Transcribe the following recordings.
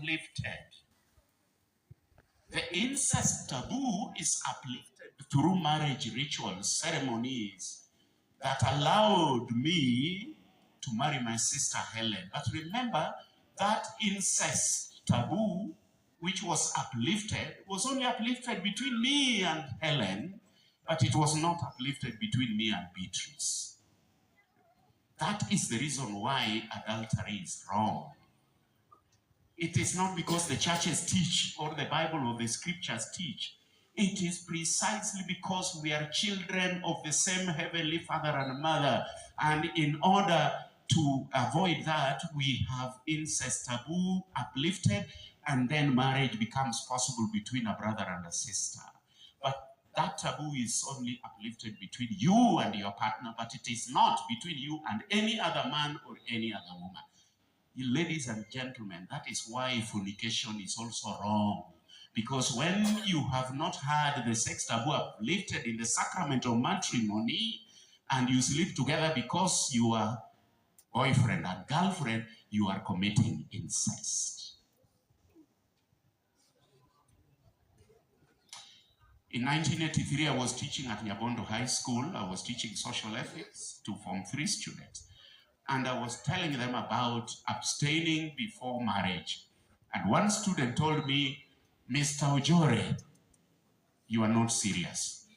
uplifted. The incest taboo is uplifted through marriage rituals, ceremonies that allowed me to marry my sister Helen. But remember, that incest taboo, which was uplifted, was only uplifted between me and Helen, but it was not uplifted between me and Beatrice. That is the reason why adultery is wrong. It is not because the churches teach or the Bible or the scriptures teach. It is precisely because we are children of the same Heavenly Father and Mother. And in order to avoid that, we have incest taboo uplifted, and then marriage becomes possible between a brother and a sister. But that taboo is only uplifted between you and your partner, but it is not between you and any other man or any other woman. Ladies and gentlemen, that is why fornication is also wrong. Because when you have not had the sex taboo uplifted in the sacrament of matrimony, and you sleep together because you are boyfriend and girlfriend, you are committing incest. In 1983, I was teaching at Nyabondo High School. I was teaching social ethics to Form 3 students. And I was telling them about abstaining before marriage. And one student told me, Mr. Ojore, you are not serious.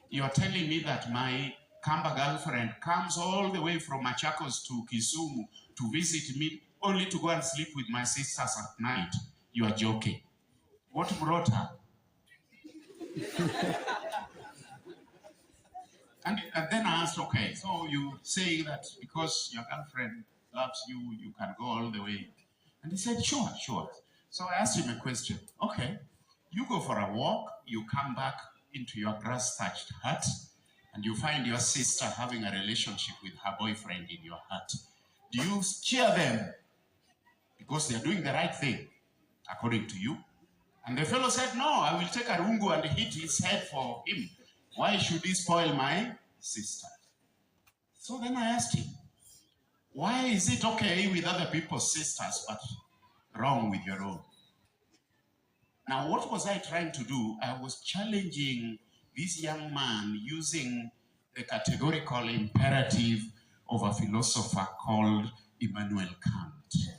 You are telling me that my Kamba girlfriend comes all the way from Machakos to Kisumu to visit me only to go and sleep with my sisters at night. You are joking. What brought her? And then I asked, okay, so you say that because your girlfriend loves you, you can go all the way. And he said, sure, sure. So I asked him a question. Okay, you go for a walk, you come back into your grass-thatched hut, and you find your sister having a relationship with her boyfriend in your hut. Do you cheer them because they're doing the right thing, according to you? And the fellow said, no, I will take a rungu and hit his head for him. Why should he spoil my sister? So then I asked him, why is it okay with other people's sisters, but wrong with your own? Now, what was I trying to do? I was challenging this young man using the categorical imperative of a philosopher called Immanuel Kant.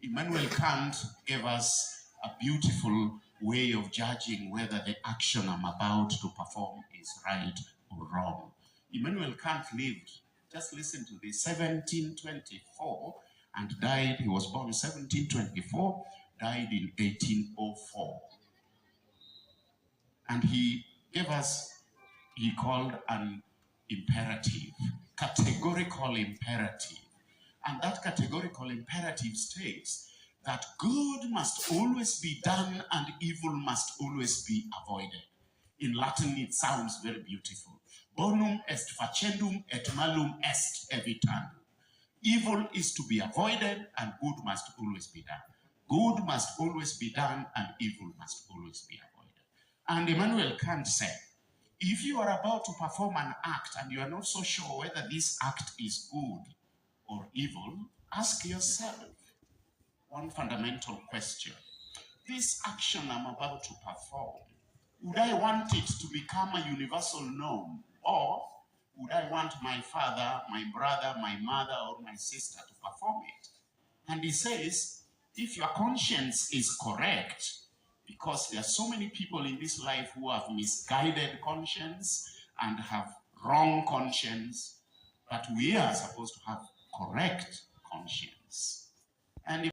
Immanuel Kant gave us a beautiful way of judging whether the action I'm about to perform is right or wrong. Immanuel Kant lived, just listen to this, 1724 and died, he was born 1724, died in 1804. And he gave us, he called an imperative, categorical imperative. And that categorical imperative states that good must always be done and evil must always be avoided. In Latin, it sounds very beautiful. Bonum est facendum et malum est evitandum. Evil is to be avoided and good must always be done. Good must always be done and evil must always be avoided. And Immanuel Kant said, if you are about to perform an act and you are not so sure whether this act is good or evil, ask yourself one fundamental question. This action I'm about to perform, would I want it to become a universal norm, or would I want my father, my brother, my mother, or my sister to perform it? And he says, if your conscience is correct, because there are so many people in this life who have misguided conscience and have wrong conscience, but we are supposed to have correct conscience. And if